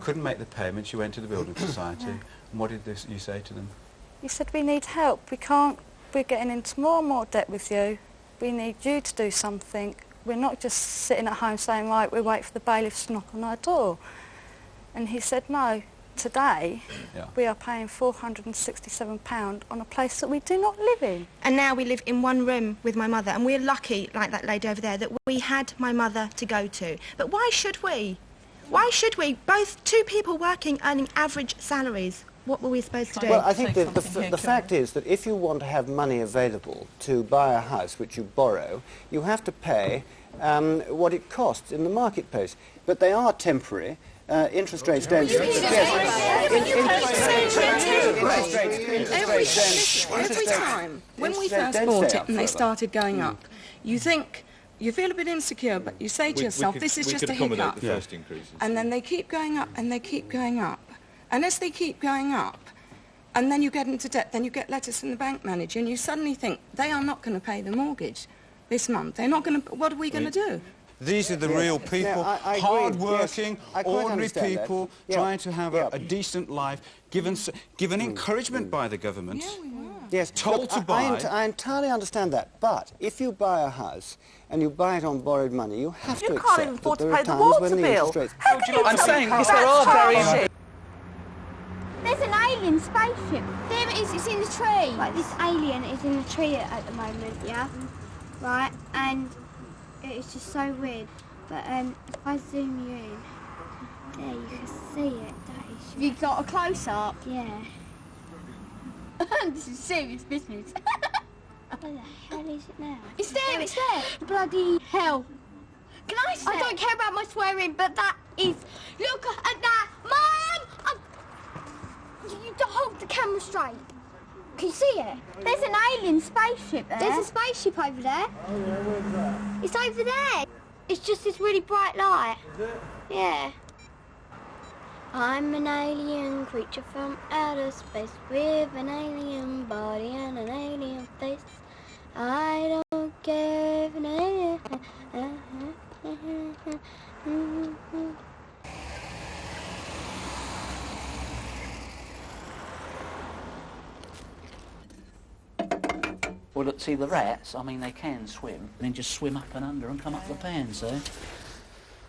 couldn't make the payments, you went to the Building Society. And what did you say to them? You said, we need help. We can't, we're getting into more and more debt with you. We need you to do something. We're not just sitting at home saying, right, we'll wait for the bailiffs to knock on our door. And he said, no, today we are paying £467 on a place that we do not live in. And now we live in one room with my mother, and we're lucky, like that lady over there, that we had my mother to go to. But why should we? Why should we? Both two people working, earning average salaries. What were we supposed to do? Well, I think the fact is that if you want to have money available to buy a house which you borrow, you have to pay what it costs in the marketplace. But they are temporary. Interest rates don't... Every time, when we first bought it and they started going up, you think... You feel a bit insecure, but you say to yourself, this is just a hiccup. The first increases. And then they keep going up, and they keep going up. And as they keep going up, and then you get into debt, then you get letters from the bank manager, and you suddenly think, they are not going to pay the mortgage this month. They're not going to... What are we going to do? These are the real people, hard-working, ordinary people, trying to have a decent life, given encouragement by the government. Yeah, we were. Yes, told to buy. I entirely understand that, but if you buy a house and you buy it on borrowed money, you have to accept can't even afford that to there pay are the times when water the bill. interest rates... I'm saying, yes, there are very... There's an alien spaceship. There it is, it's in the tree. Like, this alien is in the tree at the moment, yeah? Right, and it's just so weird. But if I zoom you in, there you can see it. That is... You got a close-up? Yeah. This is serious business. Where the hell is it now? It's there, it's there. Bloody hell. Can I say? I don't care about my swearing, but that is... Look at that! Mum! You don't hold the camera straight. Can you see it? There's an alien spaceship there. There's a spaceship over there. Oh, yeah, where's that? It's over there. It's just this really bright light. Is it? Yeah. I'm an alien creature from outer space with an alien body and an alien face. I don't care if an alien... Well, look, see, the rats, I mean, they can swim, and then just swim up and under and come up the pan, so...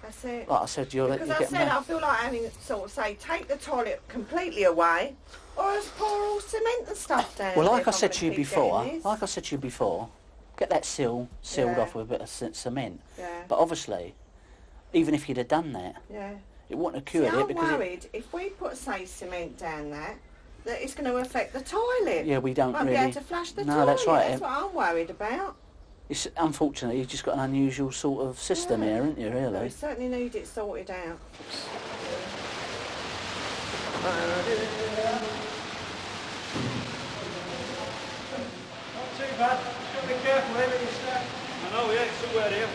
That's it. Like I said, you'll let you Because get I said, them I feel like having sort of say, take the toilet completely away, or else pour all cement and stuff down. Well, like I said to you before, get that sealed off with a bit of cement. Yeah. But obviously, even if you'd have done that, it wouldn't have cured it because... I'm worried if we put, say, cement down there, that it's going to affect the toilet. Yeah, we don't Won't really... be able to flush the toilet. No, that's right. That's what I'm worried about. It's, unfortunately, you've just got an unusual sort of system here, haven't you, really? We certainly need it sorted out. Not too bad. Just got to be careful here with your step. I know, yeah, it's somewhere here.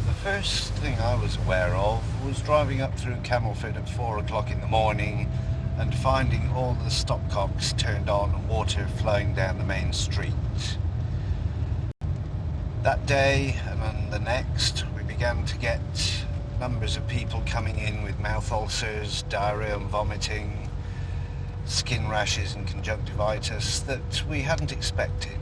The first thing I was aware of was driving up through Camelford at 4 o'clock in the morning and finding all the stopcocks turned on and water flowing down the main street. That day and then the next, we began to get numbers of people coming in with mouth ulcers, diarrhea and vomiting, skin rashes and conjunctivitis that we hadn't expected.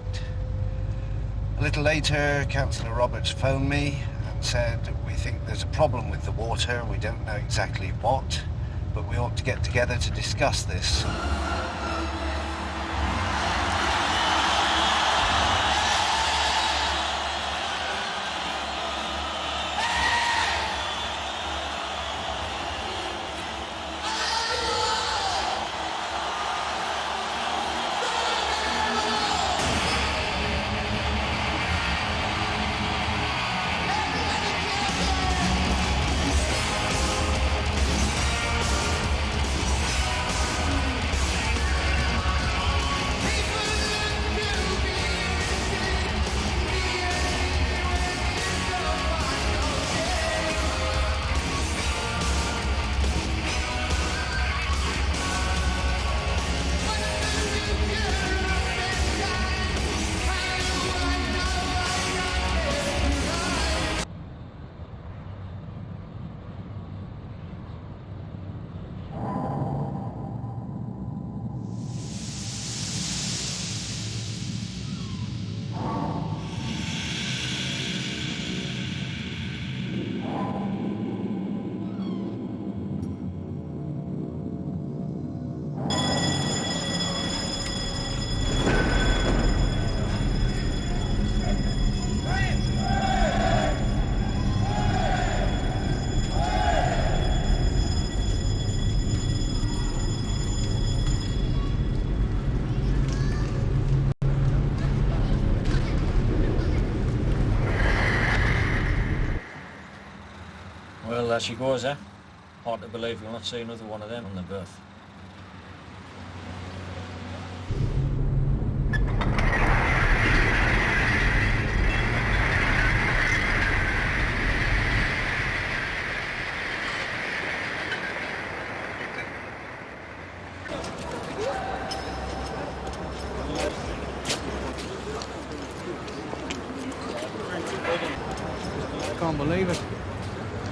A little later, Councillor Roberts phoned me and said, we think there's a problem with the water, we don't know exactly what, but we ought to get together to discuss this. Well, there she goes, eh? Hard to believe we'll not see another one of them on the berth. Can't believe it.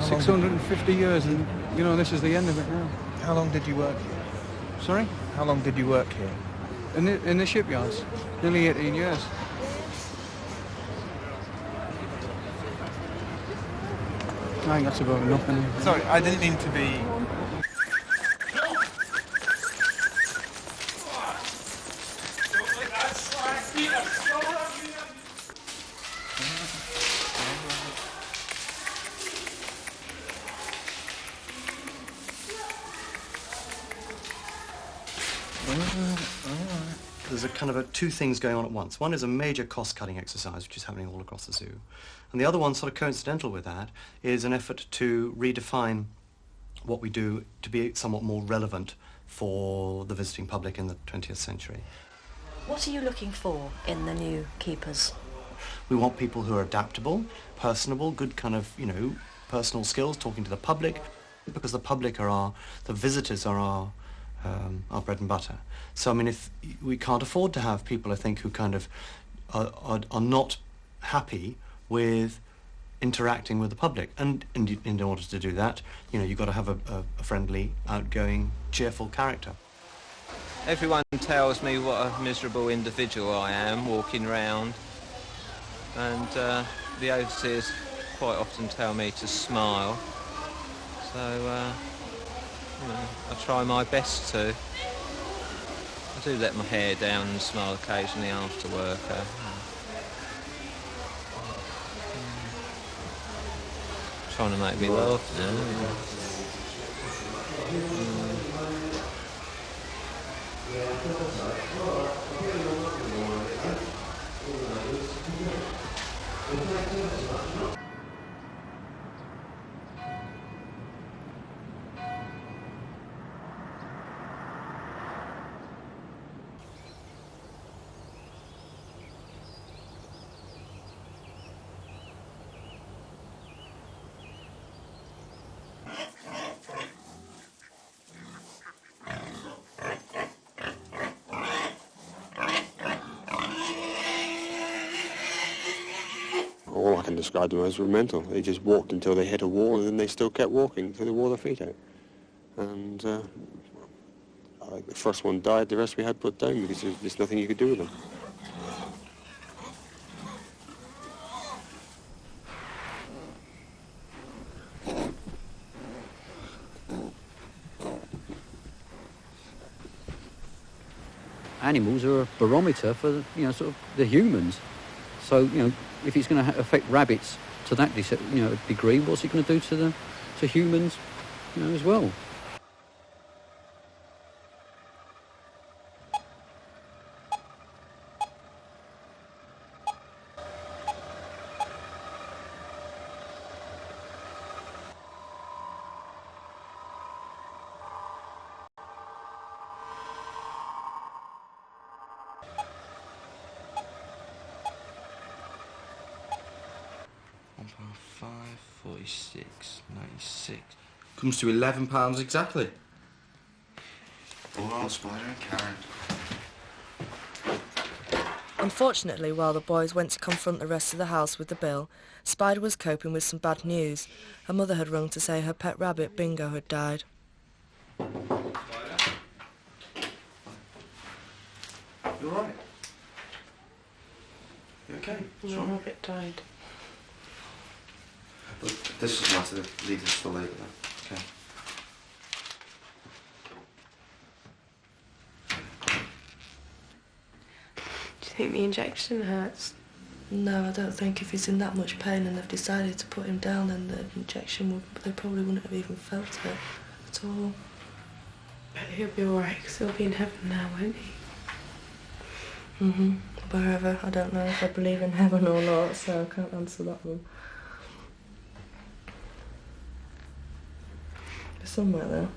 650 years, and you know, this is the end of it now. How long did you work here? Sorry? How long did you work here? In the shipyards. Nearly 18 years. I think that's about enough, anyway. Sorry, I didn't mean to be... There's a kind of two things going on at once. One is a major cost-cutting exercise, which is happening all across the zoo. And the other one, sort of coincidental with that, is an effort to redefine what we do to be somewhat more relevant for the visiting public in the 20th century. What are you looking for in the new keepers? We want people who are adaptable, personable, good kind of, you know, personal skills, talking to the public, because the public are the visitors are our bread and butter. So, I mean, if we can't afford to have people, I think, who kind of are not happy with interacting with the public. And in order to do that, you know, you've got to have a friendly, outgoing, cheerful character. Everyone tells me what a miserable individual I am walking around, and the overseers quite often tell me to smile. So, you know, I try my best to. I do let my hair down and smile occasionally after work. Trying to make me laugh. All I can describe them as were mental. They just walked until they hit a wall, and then they still kept walking until they wore their feet out. And the first one died, the rest we had put down because there's nothing you could do with them. Animals are a barometer for, you know, sort of the humans. So, you know, if it's going to affect rabbits to that, you know, degree, what's it going to do to humans, you know, as well? £46.96. Comes to £11 exactly. All Spider and Karen. Unfortunately, while the boys went to confront the rest of the house with the bill, Spider was coping with some bad news. Her mother had rung to say her pet rabbit, Bingo, had died. You all right? You okay? What's wrong? Rabbit died. But this doesn't matter, leave this for later then. Okay. Do you think the injection hurts? No, I don't think if he's in that much pain and they've decided to put him down, then the injection they probably wouldn't have even felt it at all. But he'll be alright, because he'll be in heaven now, won't he? Wherever. I don't know if I believe in heaven or not, so I can't answer that one. somewhere there.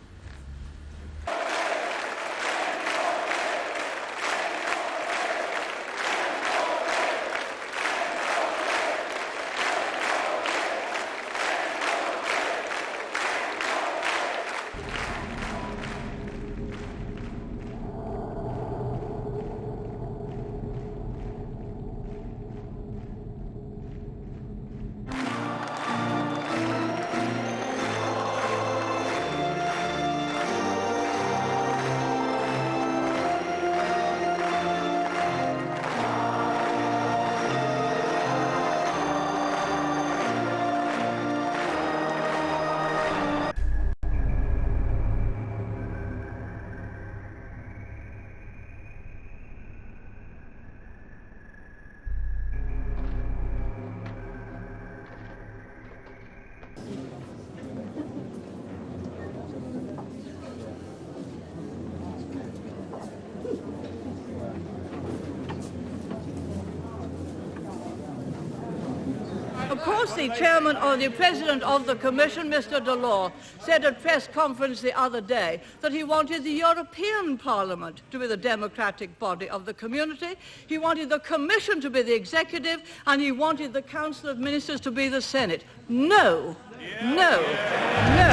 Of course, the chairman or the president of the commission, Mr. Delors, said at press conference the other day that he wanted the European Parliament to be the democratic body of the community, he wanted the commission to be the executive, and he wanted the Council of Ministers to be the Senate. No, no, no.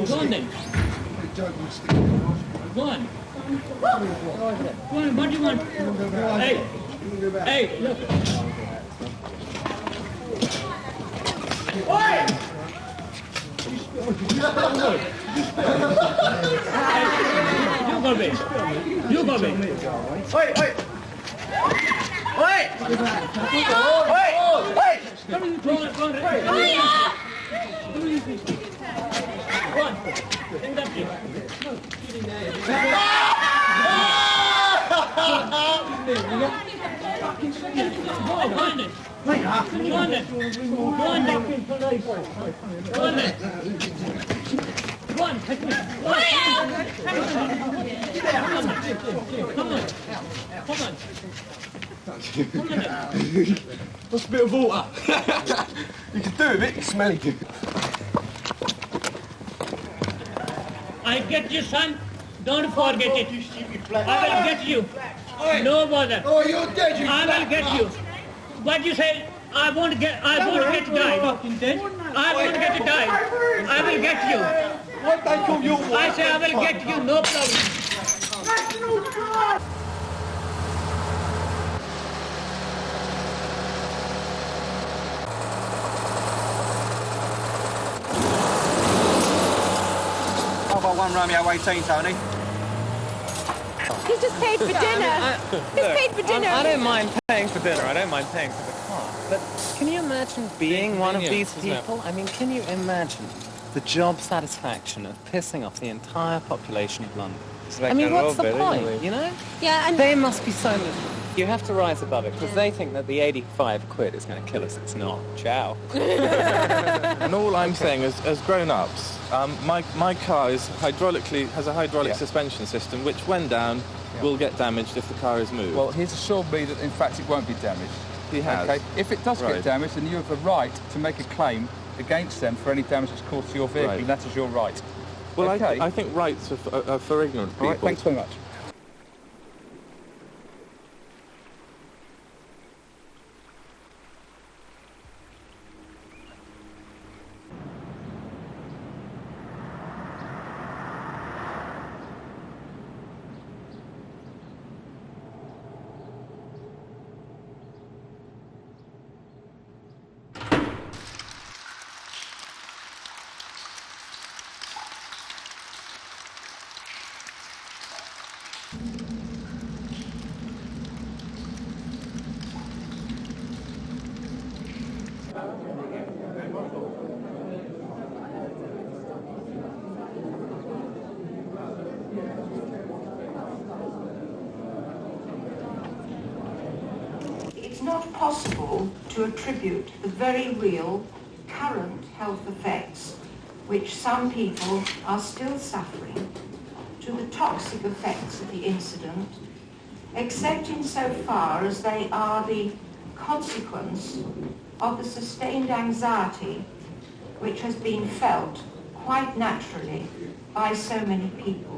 Go on then. Go on. Go on, what do you want? Hey, hey, look. Oi! You go back. You go back. Oi, oi. Oi! Oi! Oi! Come on, go on, go on. Go on. In that way. Go on then. Go on then. Go on then. Go on then. Go on, take me. Come on. Come on. What's a bit of water? You can do it, it's smelly good. I get you, son. Don't forget it. I will get you. No bother. Oh, you're dead, you I will get you. What you say? I won't get to die. I won't get to die. I will get you. What they call you? I say I will get you, no problem. How about 1 Romeo 18, Tony? He's just paid for dinner. He's paid for dinner. I don't mind paying for dinner. I don't mind paying for the car. But can you imagine being one of these people? I mean, can you imagine the job satisfaction of pissing off the entire population of London? Like I mean, what's the point, you know? Yeah, and they must be so miserable. You have to rise above it, because they think that the 85 quid is going to kill us. It's not. Ciao. And all I'm saying is, as grown-ups, my car has a hydraulic suspension system, which, when down, will get damaged if the car is moved. Well, he's assured me that, in fact, it won't be damaged. He has. Okay. If it does get damaged, then you have the right to make a claim against them for any damage that's caused to your vehicle, and that is your right. Well, okay. I think rights are for ignorant people. All right, thanks very much. It's not possible to attribute the very real current health effects which some people are still suffering to the toxic effects of the incident, except insofar as they are the consequence of the sustained anxiety which has been felt quite naturally by so many people.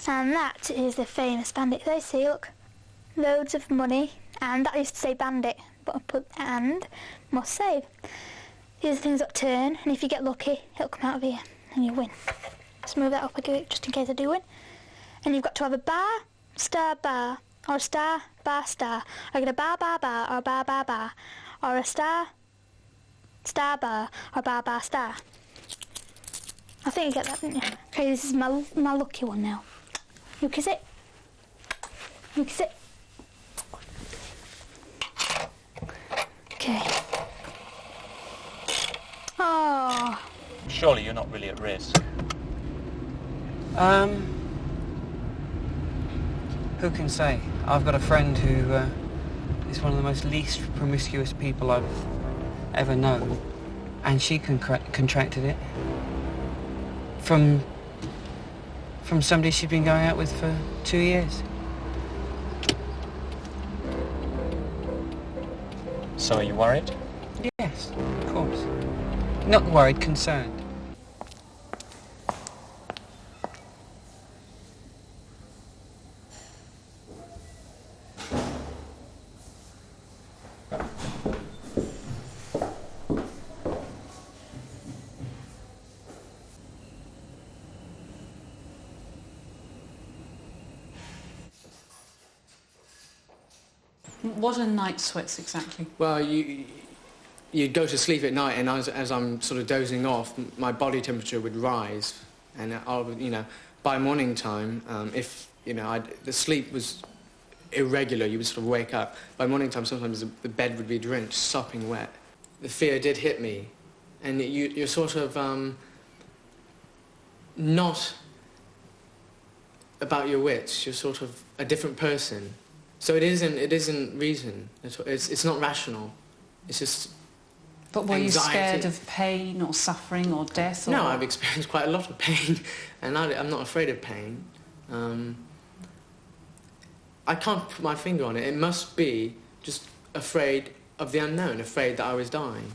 And that is the famous bandit. They see, look, loads of money, and that used to say bandit, but I put and must save. These are things that turn, and if you get lucky, it'll come out of here, and you win. Let's move that up a bit, just in case I do win. And you've got to have a bar, or a star, bar, star. I get a bar, or a bar, or a star, bar, or bar, star. I think you get that, didn't you? Okay, this is my lucky one now. You kiss it. You kiss it. Okay. Oh. Surely you're not really at risk. Who can say? I've got a friend who is one of the most least promiscuous people I've ever known, and she contracted it from somebody she'd been going out with for 2 years. So are you worried? Yes, of course. Not worried, concerned. What are night sweats exactly? Well, you'd go to sleep at night, and as I'm sort of dozing off, my body temperature would rise, and by morning time, if the sleep was irregular, you would sort of wake up. By morning time, sometimes the bed would be drenched, sopping wet. The fear did hit me, and you're sort of not about your wits. You're sort of a different person. So it isn't reason. It's not rational. It's just But were anxiety. you scared of pain or suffering or death? Or No, I've experienced quite a lot of pain, and I'm not afraid of pain. I can't put my finger on it. It must be just afraid of the unknown, afraid that I was dying.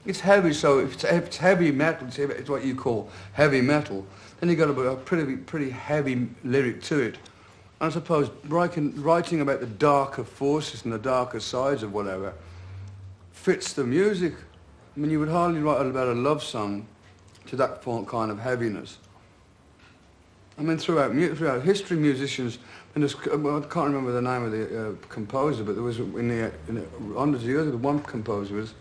It's heavy, so if it's heavy metal, it's what you call heavy metal, then you've got a pretty heavy lyric to it. And I suppose writing about the darker forces and the darker sides of whatever fits the music. I mean, you would hardly write about a love song to that kind of heaviness. I mean, throughout history, musicians, and I can't remember the name of the composer, but there was in the hundreds of years ago, one composer was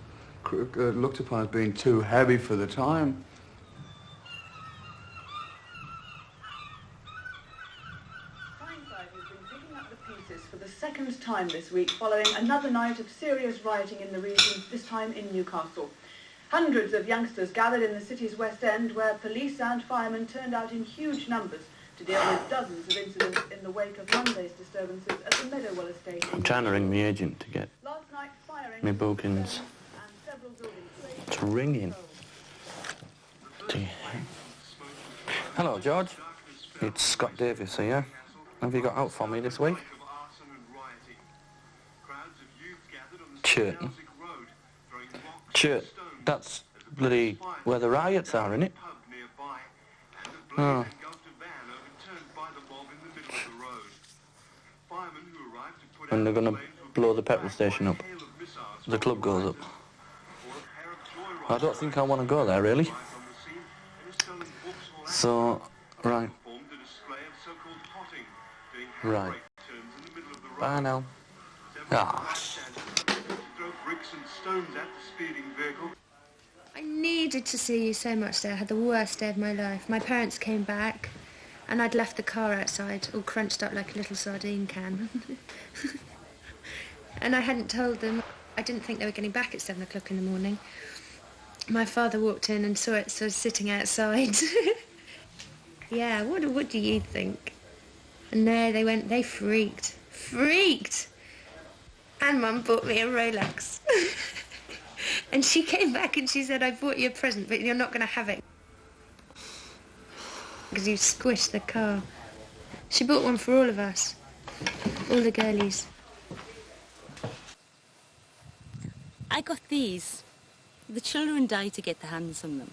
looked upon as being too heavy for the time. Tyneside has been picking up the pieces for the second time this week, following another night of serious rioting in the region, this time in Newcastle. Hundreds of youngsters gathered in the city's West End, where police and firemen turned out in huge numbers to deal with dozens of incidents in the wake of Monday's disturbances at the Meadowell estate. I'm trying to ring my agent to get Last night, firing my bookings to ring in. Hello, George. It's Scott Davis here. Have you got out for me this week? Churton. Churton. That's bloody where the riots are, isn't it? Oh. And they're going to blow the petrol station up. The club goes up. I don't think I want to go there, really. So, right. Right. Bye now. Ah. I needed to see you so much there. I had the worst day of my life. My parents came back and I'd left the car outside, all crunched up like a little sardine can. And I hadn't told them. I didn't think they were getting back at 7 o'clock in the morning. My father walked in and saw it sort of sitting outside. Yeah, what do you think? And no, they freaked. Freaked! And Mum bought me a Rolex. And she came back and she said, I bought you a present, but you're not going to have it. Because you squished the car. She bought one for all of us. All the girlies. I got these. The children die to get their hands on them.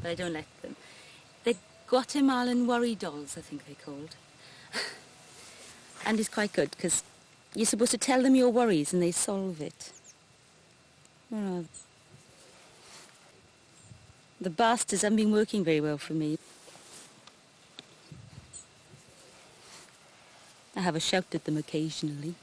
But I don't let them. They're Guatemalan worry dolls, I think they're called. And it's quite good, because you're supposed to tell them your worries and they solve it. Well, the bastards haven't been working very well for me. I have a shout at them occasionally.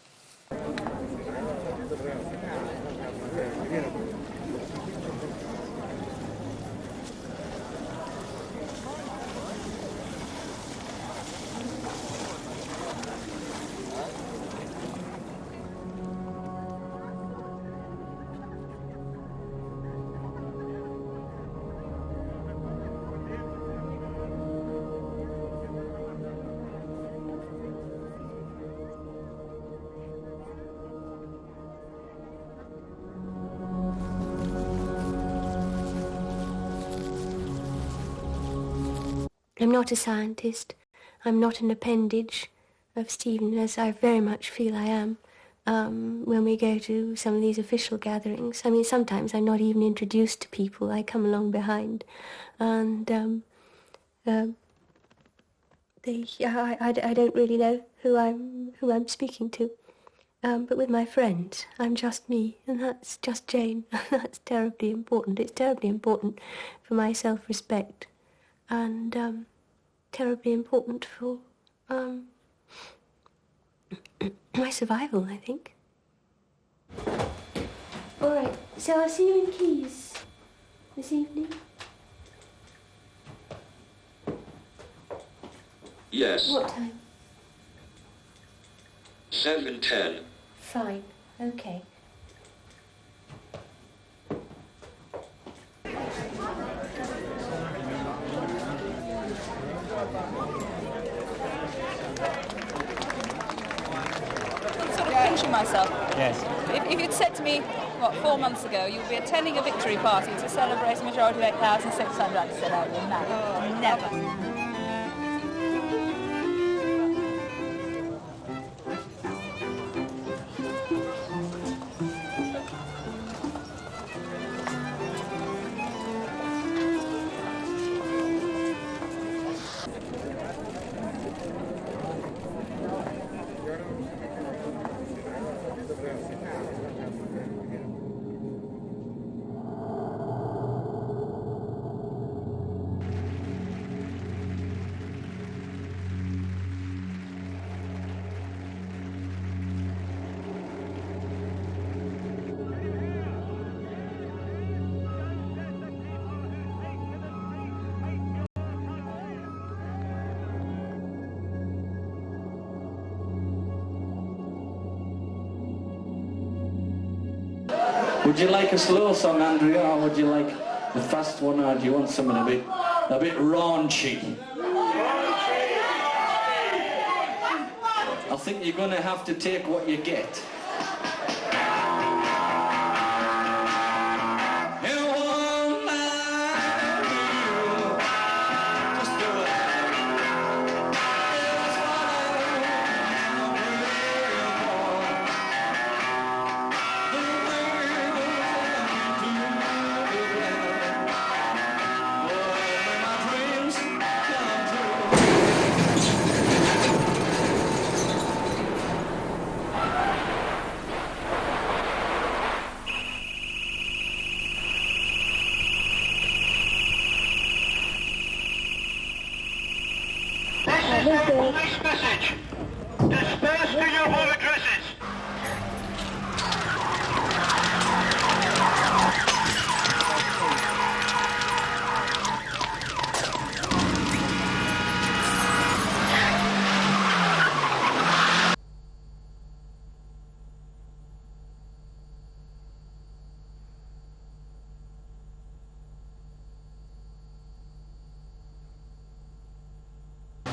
I'm not a scientist. I'm not an appendage of Stephen, as I very much feel I am when we go to some of these official gatherings. I mean, sometimes I'm not even introduced to people. I come along behind. And I don't really know who I'm speaking to. But with my friends, I'm just me, and that's just Jane. That's terribly important. It's terribly important for my self-respect. And terribly important for My survival, I think. All right, so I'll see you in Keys this evening. Yes. What time? 7:10. Fine. Okay. Sort of pinching myself. Yes. If you'd said to me, 4 months ago, you'll be attending a victory party to celebrate a majority of 8,600, I'd have said, oh, no, never. Would you like a slow song, Andrea, or would you like a fast one, or do you want something a bit raunchy? I think you're going to have to take what you get. Police message. Disperse to your home addresses.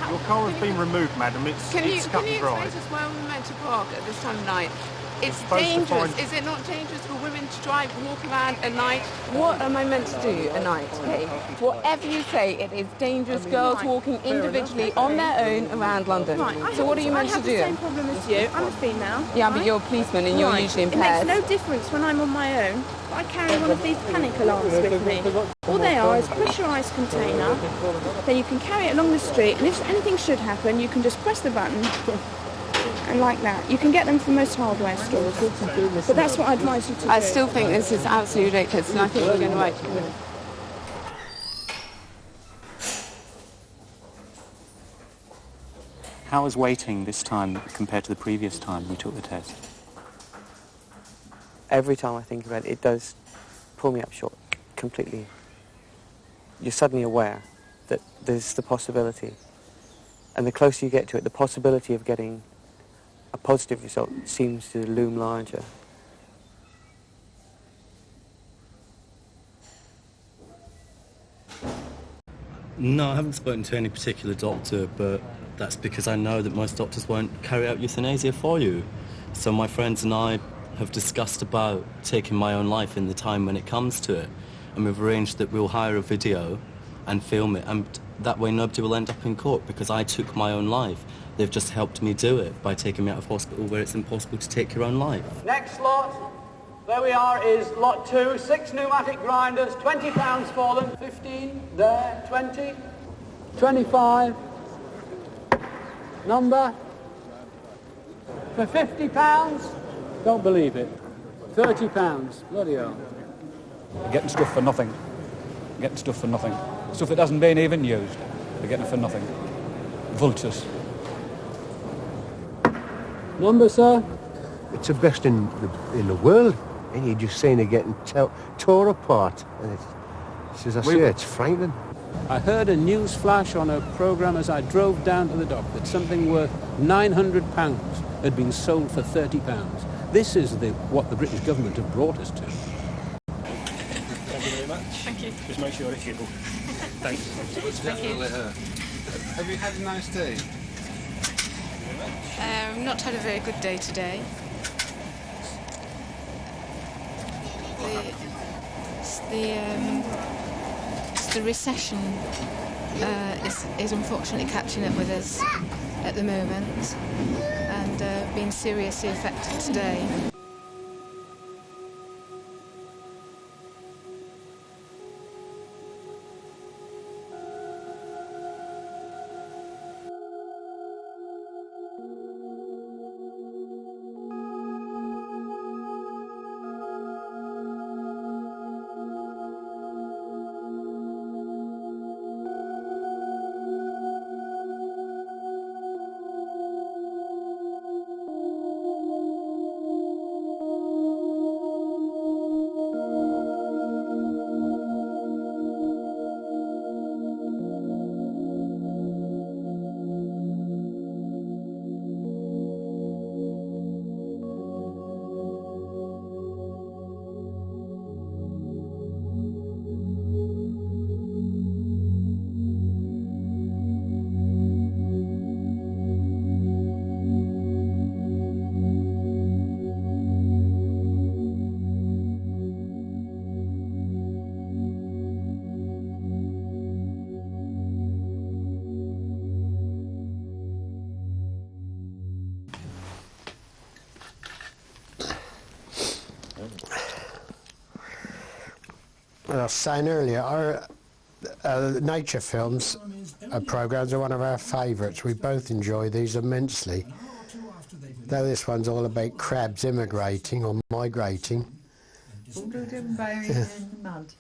Your car has been removed, madam. It's cut and dry. Can you explain to us where we're meant to park at this time of night? It's dangerous. Is it not dangerous for women to drive, walk around at night? What am I meant to do at night? Okay. Whatever you say, it is dangerous. Girls walking individually on their own around London. Right. So what are you meant to do? I have the same problem as you. I'm a female. Yeah, but you're a policeman and you're usually impaired. It makes no difference when I'm on my own. I carry one of these panic alarms with me. All they are is a pressurised container. Then you can carry it along the street, and if anything should happen, you can just press the button. And like that. You can get them from most hardware stores. But that's what I advise you to do. I still think this is absolutely ridiculous, and I think we're going to write. How is waiting this time compared to the previous time we took the test? Every time I think about it, it does pull me up short completely. You're suddenly aware that there's the possibility. And the closer you get to it, the possibility of getting a positive result seems to loom larger. No, I haven't spoken to any particular doctor, but that's because I know that most doctors won't carry out euthanasia for you. So my friends and I have discussed about taking my own life in the time when it comes to it. And we've arranged that we'll hire a video and film it, and that way nobody will end up in court because I took my own life. They've just helped me do it by taking me out of hospital where it's impossible to take your own life. Next lot, there we are, is lot 2, 6 pneumatic grinders, £20 for them, 15, there, 20, 25, number, for £50, don't believe it, £30, bloody hell. You're getting stuff for nothing. You're getting stuff for nothing. Stuff that hasn't been even used. You're getting it for nothing. Vultures. Number, sir? It's the best in the world. And you're just seeing it getting tore apart. And it's as I say, it's frightening. I heard a news flash on a programme as I drove down to the dock that something worth £900 had been sold for £30. This is what the British government have brought us to. Thank you very much. Thank you. Just make sure it's you. Thanks. Thank you. Have you had a nice day? Not had a very good day today. The recession is unfortunately catching up with us at the moment and being seriously affected today. Well, I was saying earlier, our nature films programmes are one of our favourites. We both enjoy these immensely. Though this one's all about crabs immigrating or migrating. Mud.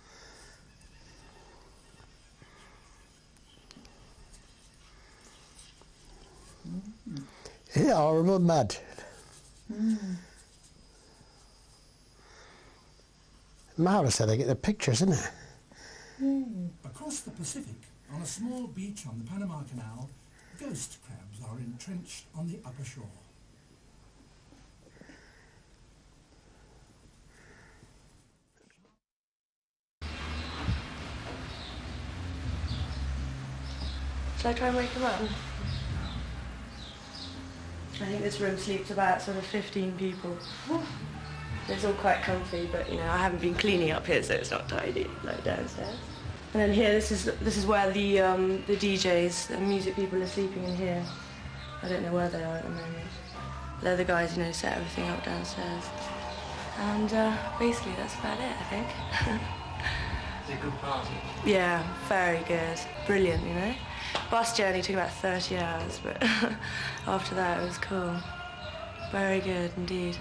Yeah, horrible mud. Mara said they get the pictures, isn't it? Across the Pacific, on a small beach on the Panama Canal, ghost crabs are entrenched on the upper shore. Shall I try and wake him up? I think this room sleeps about sort of 15 people. It's all quite comfy, but you know, I haven't been cleaning up here, so it's not tidy like downstairs. And then here, this is where the DJs, the music people are sleeping in here. I don't know where they are at the moment. They're the guys, you know, set everything up downstairs. And basically, that's about it, I think. It's a good party. Yeah, very good, brilliant, you know. Bus journey took about 30 hours, but after that, it was cool. Very good indeed.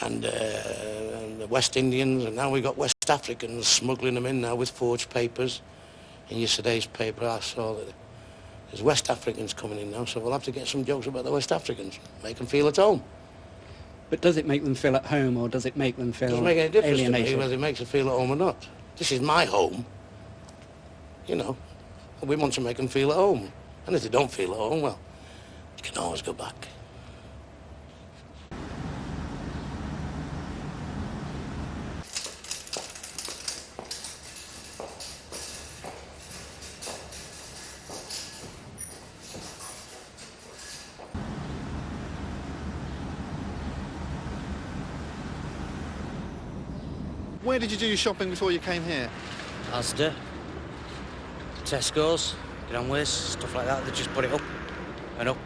And the West Indians, and now we've got West Africans smuggling them in now with forged papers. In yesterday's paper I saw that there's West Africans coming in now, so we'll have to get some jokes about the West Africans, make them feel at home. But does it make them feel at home, or does it make them feel alienated? It doesn't make any difference alienated? to me whether it makes them feel at home or not. This is my home, you know. We want to make them feel at home. And if they don't feel at home, well, you can always go back. Where did you do your shopping before you came here? Asda, Tesco's, get on with stuff like that. They just put it up and up.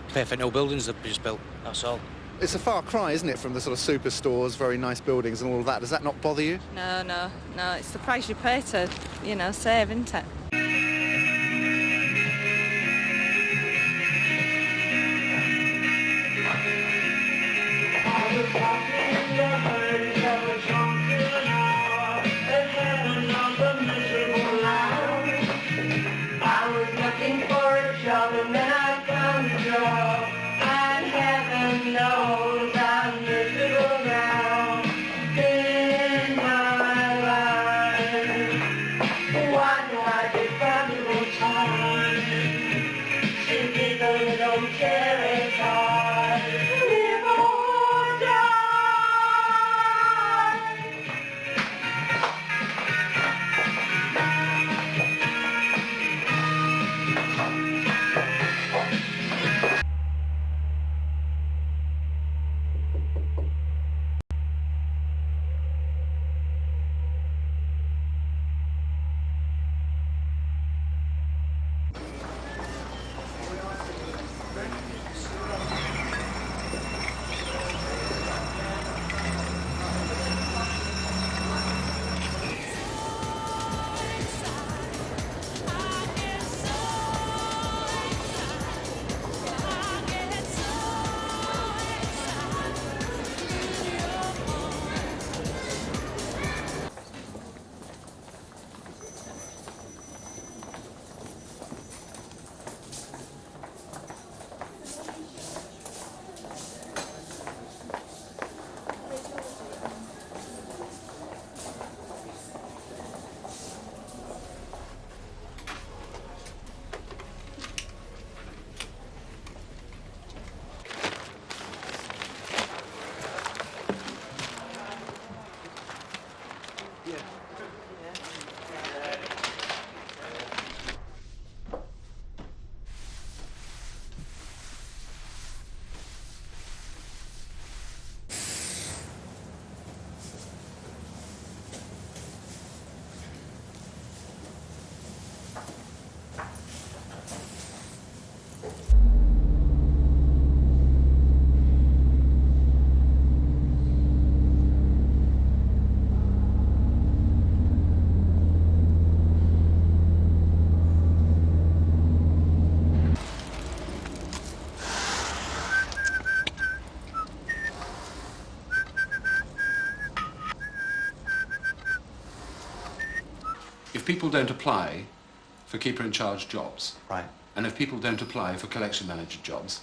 Perfect new buildings they've just built, that's all. It's a far cry, isn't it, from the sort of superstores, very nice buildings and all of that. Does that not bother you? No, it's the price you pay to, save, isn't it? If people don't apply for keeper-in-charge jobs, right, and if people don't apply for collection manager jobs,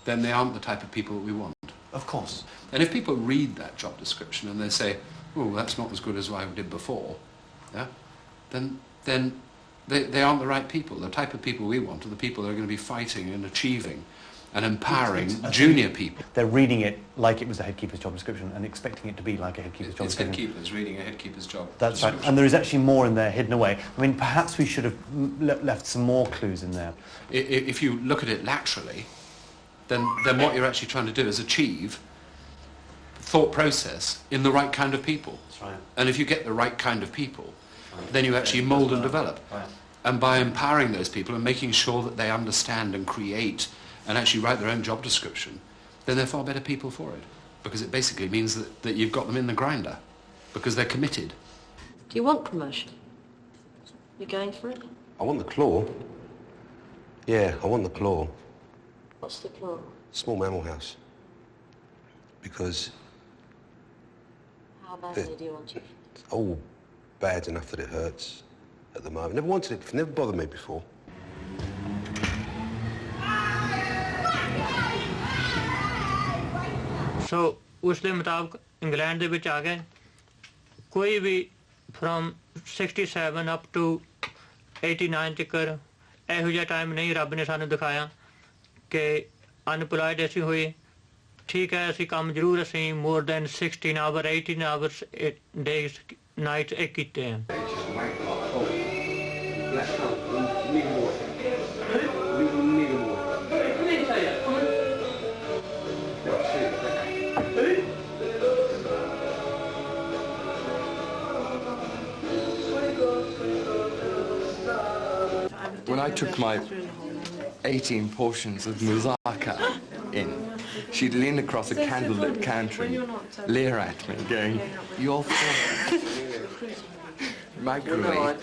then they aren't the type of people we want. Of course. And if people read that job description and they say, oh, that's not as good as I did before, yeah, then they aren't the right people. The type of people we want are the people that are going to be fighting and achieving and empowering junior people. They're reading it like it was a headkeeper's job description and expecting it to be like a headkeeper's job description. It's headkeepers reading a headkeeper's job That's right. And there is actually more in there hidden away. I mean, perhaps we should have left some more clues in there. If you look at it laterally, then what you're actually trying to do is achieve thought process in the right kind of people. That's right. And if you get the right kind of people, then you actually mould and develop. Right. And by empowering those people and making sure that they understand and create and actually write their own job description, then they're far better people for it. Because it basically means that you've got them in the grinder, because they're committed. Do you want promotion? You going for it? I want the claw. Yeah, I want the claw. What's the claw? Small mammal house. Because... How badly do you want it? It's all bad enough that it hurts at the moment. Never wanted it, never bothered me before. So, उसके मुताबिक England दे विच आ गए कोई भी from 67 up to 89 तकर ਇਹੋ ਜਿਹਾ time ਨਹੀਂ ਰੱਬ ਨੇ ਸਾਨੂੰ ਦਿਖਾਇਆ ਕਿ ਅਨਪਲਾਈਡ ਅਸੀਂ ਹੋਏ ਠੀਕ ਹੈ ਅਸੀਂ ਕੰਮ ਜ਼ਰੂਰ ਅਸੀਂ more than 16 hours 18 hours days nights ਇਹ ਕੀਤੇ ਹਨ when I took my 18 portions of moussaka in, she'd lean across a candlelit counter and leer at me, going, "You're full." Microwave.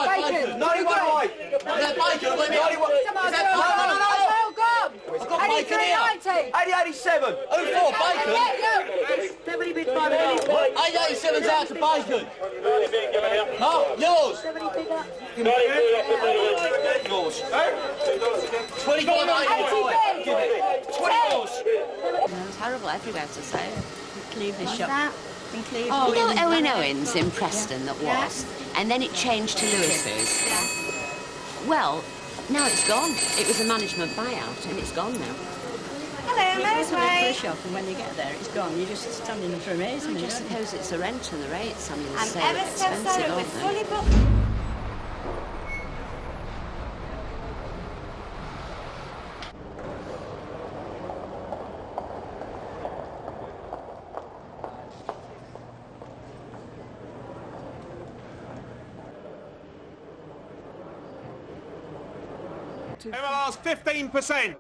Bacon. 91 white. Is that bacon? Is that no. I've got bacon here. 8087. Who for? Bacon? 887's out to bacon. No, yours. Yours. 24.95. 20 It's horrible everywhere to say. Leave this shop. You know Owen Owens in Preston that was, and then it changed to Lewis's. Well, now it's gone. It was a management buyout, and it's gone now. Hello, Mary's way. For a shop, and when you get there, it's gone. You're just standing in for amazement. I just suppose it's the rent and the rates. I mean, it's so expensive, aren't they? MLR's 15%.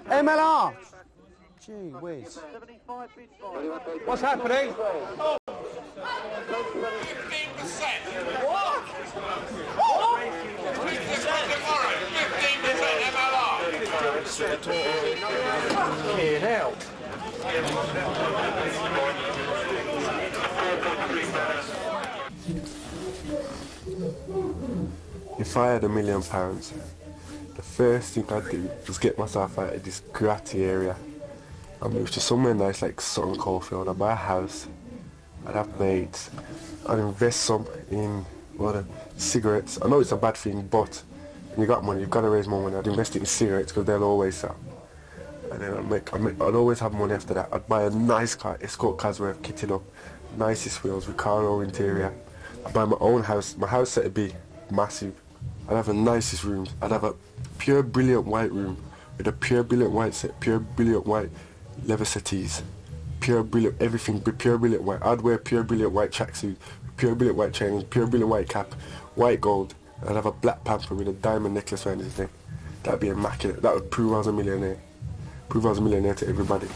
MLR. Gee whiz. What's happening? 15%. What? 15% tomorrow. 15% MLR. Here now. If I had £1 million, the first thing I'd do was get myself out of this gratty area and move to somewhere nice like Sutton Coldfield. I'd buy a house, I'd have maids, I'd invest some in cigarettes. I know it's a bad thing, but when you got money, you've got to raise more money. I'd invest it in cigarettes because they'll always sell. And then I'd always have money after that. I'd buy a nice car, escort cars where I've kitted up, nicest wheels, Recaro interior. I'd buy my own house. My house set to be massive. I'd have the nicest rooms. I'd have a pure brilliant white room with a pure brilliant white set, pure brilliant white leather settees, pure brilliant everything, pure brilliant white. I'd wear pure brilliant white tracksuit, pure brilliant white chains, pure brilliant white cap, white gold. I'd have a black panther with a diamond necklace around his neck. That'd be immaculate. That would prove I was a millionaire. Prove I was a millionaire to everybody.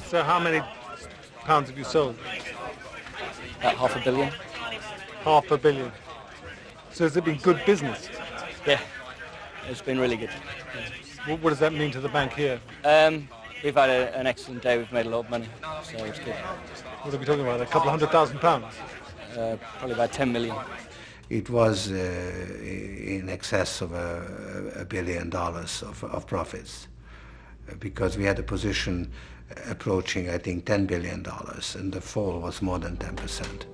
So how many pounds have you sold? About £500 million. £500 million. So has it been good business? Yeah, it's been really good. What does that mean to the bank here? We've had an excellent day. We've made a lot of money, so it's good. What are we talking about? A couple of £100,000? Probably about 10 million. It was in excess of $1 billion of profits, because we had a position approaching, I think, $10 billion, and the fall was more than 10%.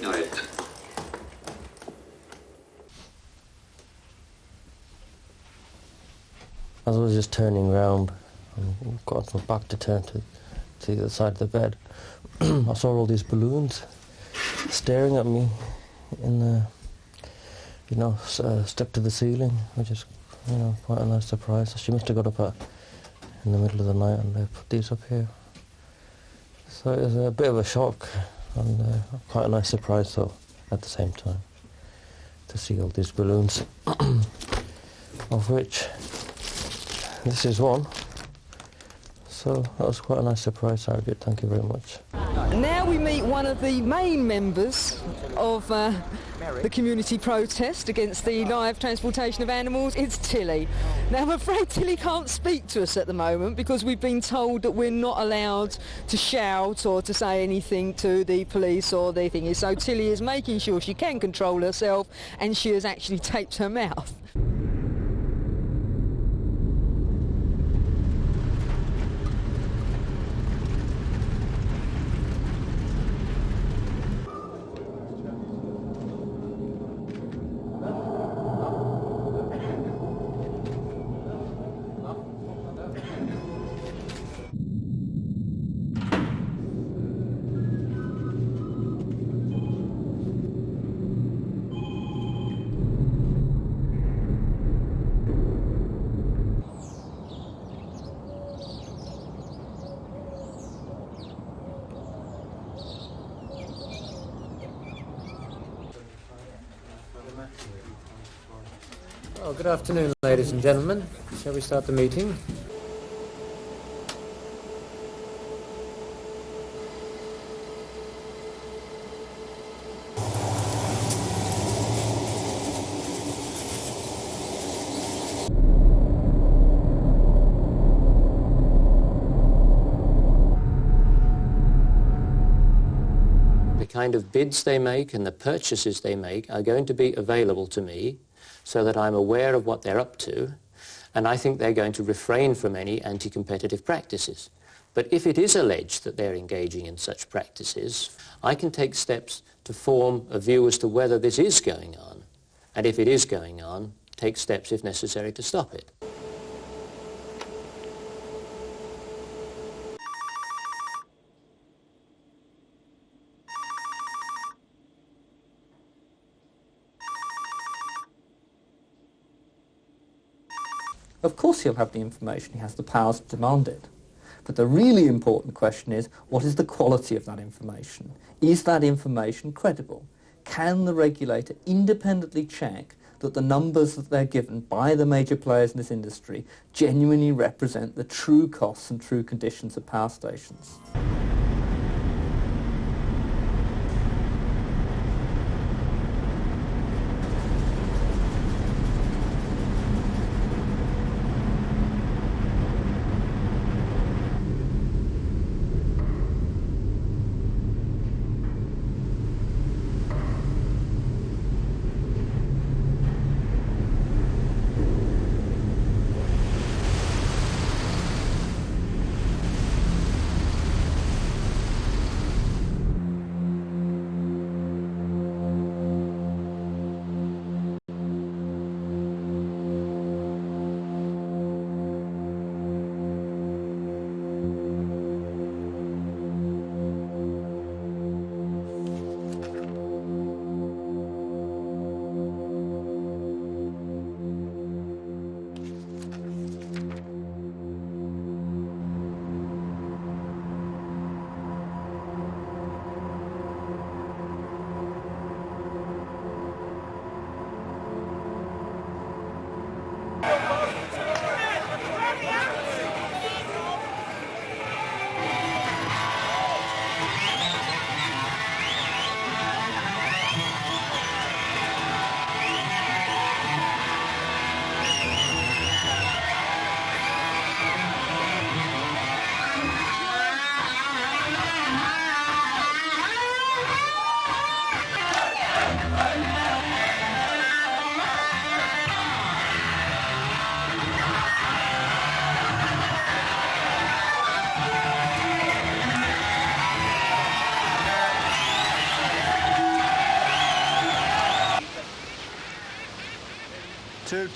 Sicherheit. As I was just turning round and got my back to turn to the other side of the bed, I saw all these balloons staring at me in the, step to the ceiling, which is, quite a nice surprise. She must have got up in the middle of the night and they put these up here. So it was a bit of a shock and quite a nice surprise though at the same time to see all these balloons, of which this is one. So that was quite a nice surprise, Harrogate. Thank you very much. Now we meet one of the main members of the community protest against the live transportation of animals. It's Tilly. Now I'm afraid Tilly can't speak to us at the moment because we've been told that we're not allowed to shout or to say anything to the police or the thing. So Tilly is making sure she can control herself, and she has actually taped her mouth. Well, good afternoon, ladies and gentlemen. Shall we start the meeting? The kind of bids they make and the purchases they make are going to be available to me so that I'm aware of what they're up to, and I think they're going to refrain from any anti-competitive practices. But if it is alleged that they're engaging in such practices, I can take steps to form a view as to whether this is going on, and if it is going on, take steps if necessary to stop it. Of course he'll have the information, he has the powers to demand it. But the really important question is, what is the quality of that information? Is that information credible? Can the regulator independently check that the numbers that they're given by the major players in this industry genuinely represent the true costs and true conditions of power stations?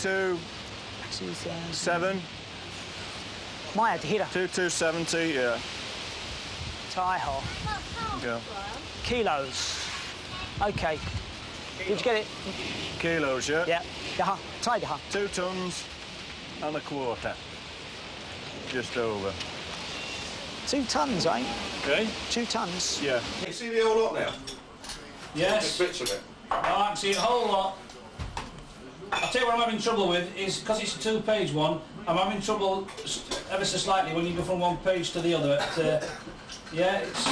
22.7. My header. 2270, yeah. Taiho. Yeah. Kilos. Okay. Did you get it? Kilos, yeah? Yeah. Yaha. Tiger. 2 tons and a quarter. Just over. 2 tons, eh? Okay. 2 tons. Yeah. Can you see the whole lot now? Yes. Bits of it. I can see a whole lot. I'll tell you what I'm having trouble with is, because it's a 2-page one, I'm having trouble ever so slightly when you go from one page to the other. Yeah, it's...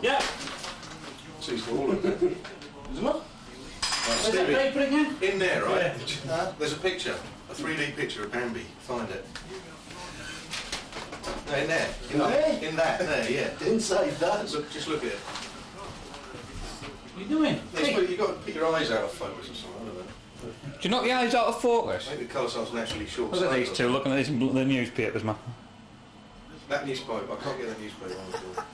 Yeah. Sees all of it. There's what? Right, Is that paper again? in there, right? Yeah. There's a picture, a 3D picture of Bambi. Find it. No, in there. In that, there, yeah. Didn't say that. Look, just look at it. What are you doing? You've got to put your eyes out of focus or something, I don't know. Do you knock your eyes out of focus? Maybe the colour side's naturally short. Look at these two looking at the newspapers, man. That newspaper, I can't get that newspaper on the floor.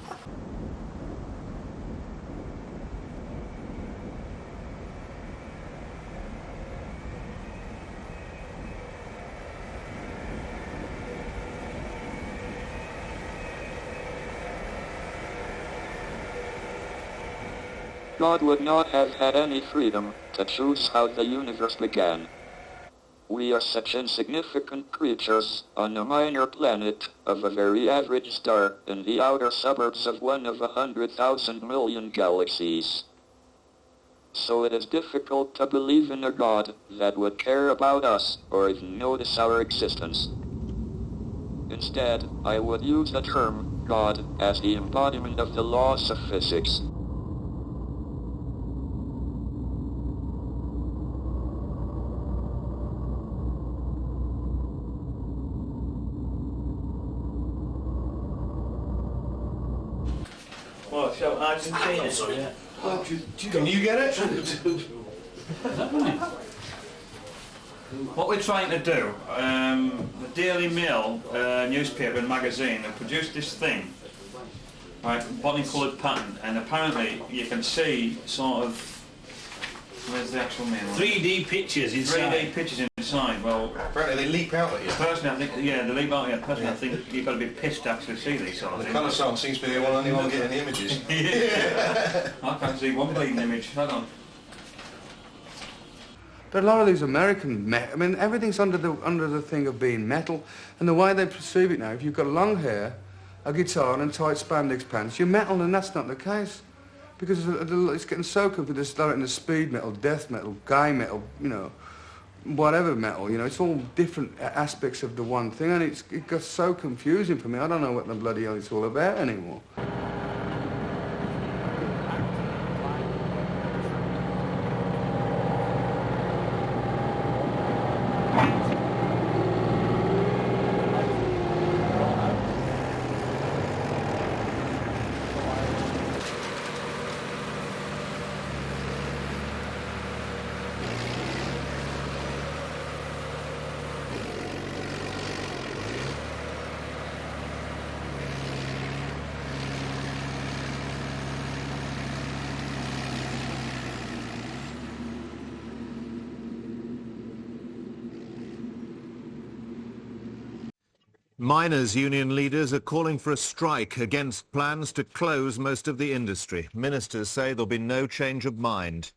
God would not have had any freedom to choose how the universe began. We are such insignificant creatures on a minor planet of a very average star in the outer suburbs of one of 100,000 million galaxies. So it is difficult to believe in a God that would care about us or even notice our existence. Instead, I would use the term God as the embodiment of the laws of physics. What, so Argentina? Yeah. Oh, can you get it? What we're trying to do, the Daily Mail newspaper and magazine have produced this thing, right, body coloured pattern, and apparently you can see sort of, where's the actual mail? 3D pictures inside. 3D pictures inside. Well, apparently they leap out at you. Personally, I think, yeah, they leap out at you. Personally, I think you've got to be pissed to actually see these sort of The things. colour side seems to be the only one getting the images. Yeah. I can't see one bleeding image. Hold on. But a lot of these American, I mean, everything's under the thing of being metal, and the way they perceive it now, if you've got long hair, a guitar and tight spandex pants, you're metal, and that's not the case. Because it's getting so confused, they're starting the speed metal, death metal, gay metal, you know, whatever metal, you know, it's all different aspects of the one thing, and it got so confusing for me. I don't know what the bloody hell it's all about anymore. Miners' union leaders are calling for a strike against plans to close most of the industry. Ministers say there'll be no change of mind.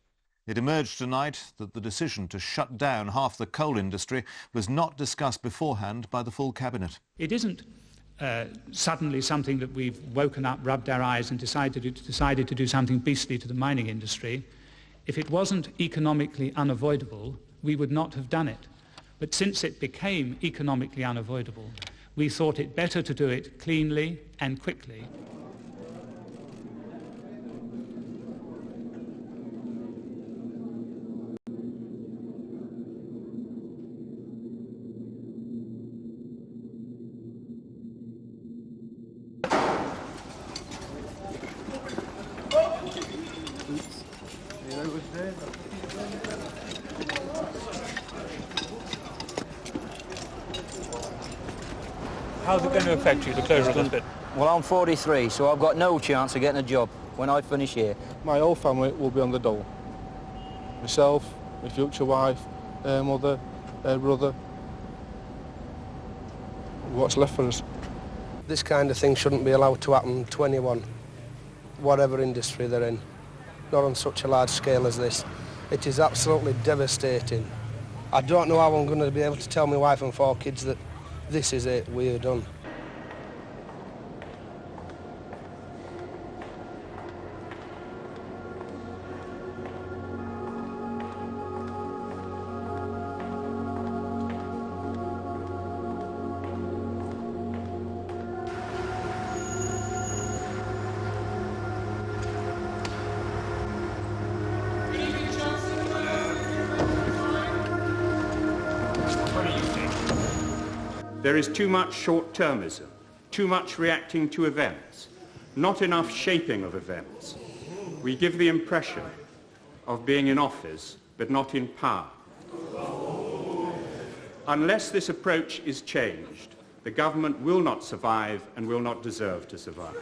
It emerged tonight that the decision to shut down half the coal industry was not discussed beforehand by the full cabinet. It isn't suddenly something that we've woken up, rubbed our eyes and decided to do something beastly to the mining industry. If it wasn't economically unavoidable, we would not have done it. But since it became economically unavoidable, we thought it better to do it cleanly and quickly. How's it going to affect you, the closure of this bit? Well, I'm 43, so I've got no chance of getting a job when I finish here. My whole family will be on the dole. Myself, my future wife, her mother, her brother. What's left for us? This kind of thing shouldn't be allowed to happen to anyone, whatever industry they're in. Not on such a large scale as this. It is absolutely devastating. I don't know how I'm going to be able to tell my wife and 4 kids that this is it, we're done. There is too much short-termism, too much reacting to events, not enough shaping of events. We give the impression of being in office, but not in power. Unless this approach is changed, the government will not survive and will not deserve to survive.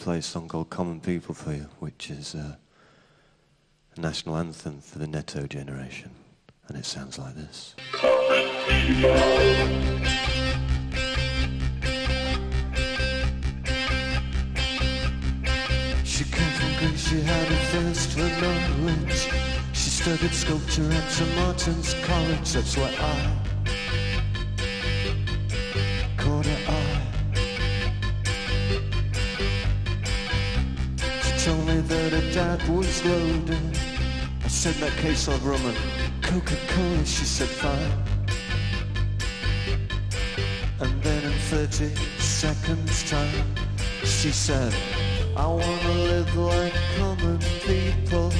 A song called Common People for you, which is a national anthem for the Netto generation, and it sounds like this. Common people. She came from Greece, she had a thirst for knowledge. She studied sculpture at St. Martin's College, that's where I caught her eye. Told me that her dad was loaded. I said, in that case of rum and Coca-Cola. She said, fine. And then in 30 seconds time, she said, I wanna live like common people.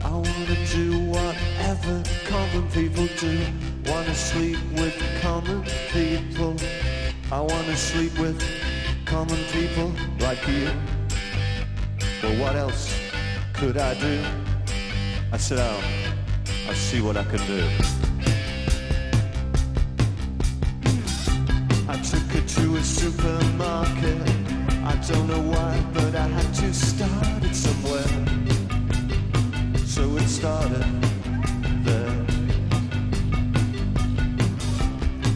I wanna do whatever common people do. Wanna sleep with common people. I wanna sleep with common people like you. Well, what else could I do? I said, oh, I'll see what I can do. I took her to a supermarket. I don't know why, but I had to start it somewhere. So it started there.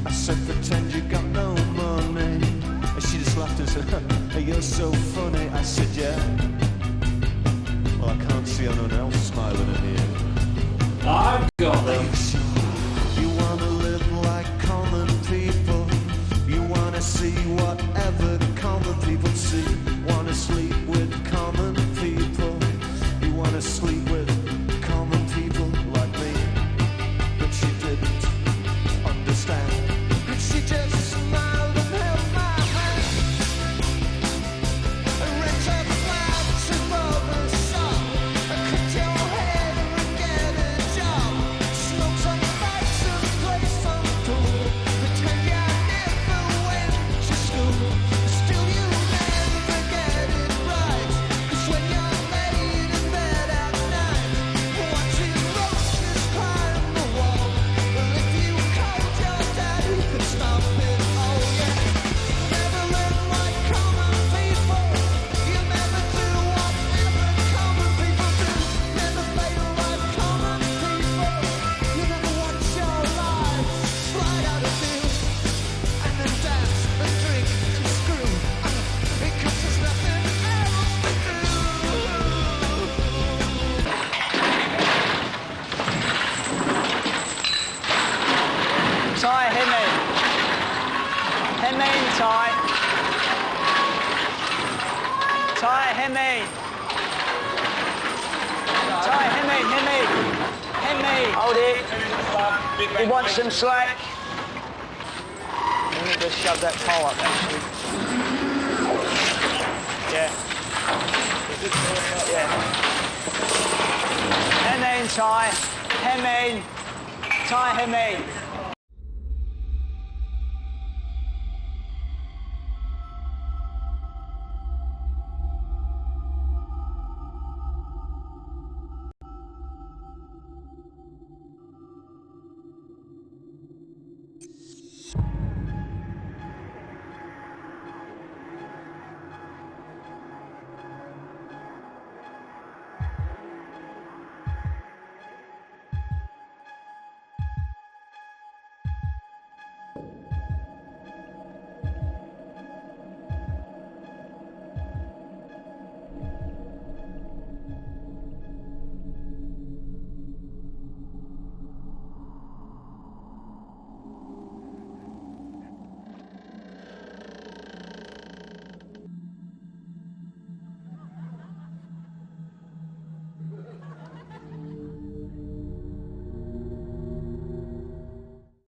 I said, pretend you got no money. And she just laughed and said, hey, you're so funny. I said, yeah. Well, I can't see anyone else smiling in here. I've got them. You want to live like common people. You want to see whatever common people see. Want to sleep with common people. You want to sleep with common people like me. But she didn't understand. And she just smiled and held my hand. I reached up loud to Bob's shop. I cut your hair and get a job. Smoke some pipes and play some pool. Pretend you never went to school. Still you never get it right. 'Cause when you're laid in bed at night, watching roaches climb the wall. Well, if you called your dad, he could stop it. Oh yeah. Never live like common people. You never do whatever common people do. Never fail like common people. You never watch your life slide out of view. And then dance and drink and screw. Because there's nothing else to do. Tie him in. Him in, tie. Tie him in. Tie him in. Hold it. He wants some slack. Let me just shove that pole up, actually. Yeah. Hem in, tie. Hem in. Tie him in.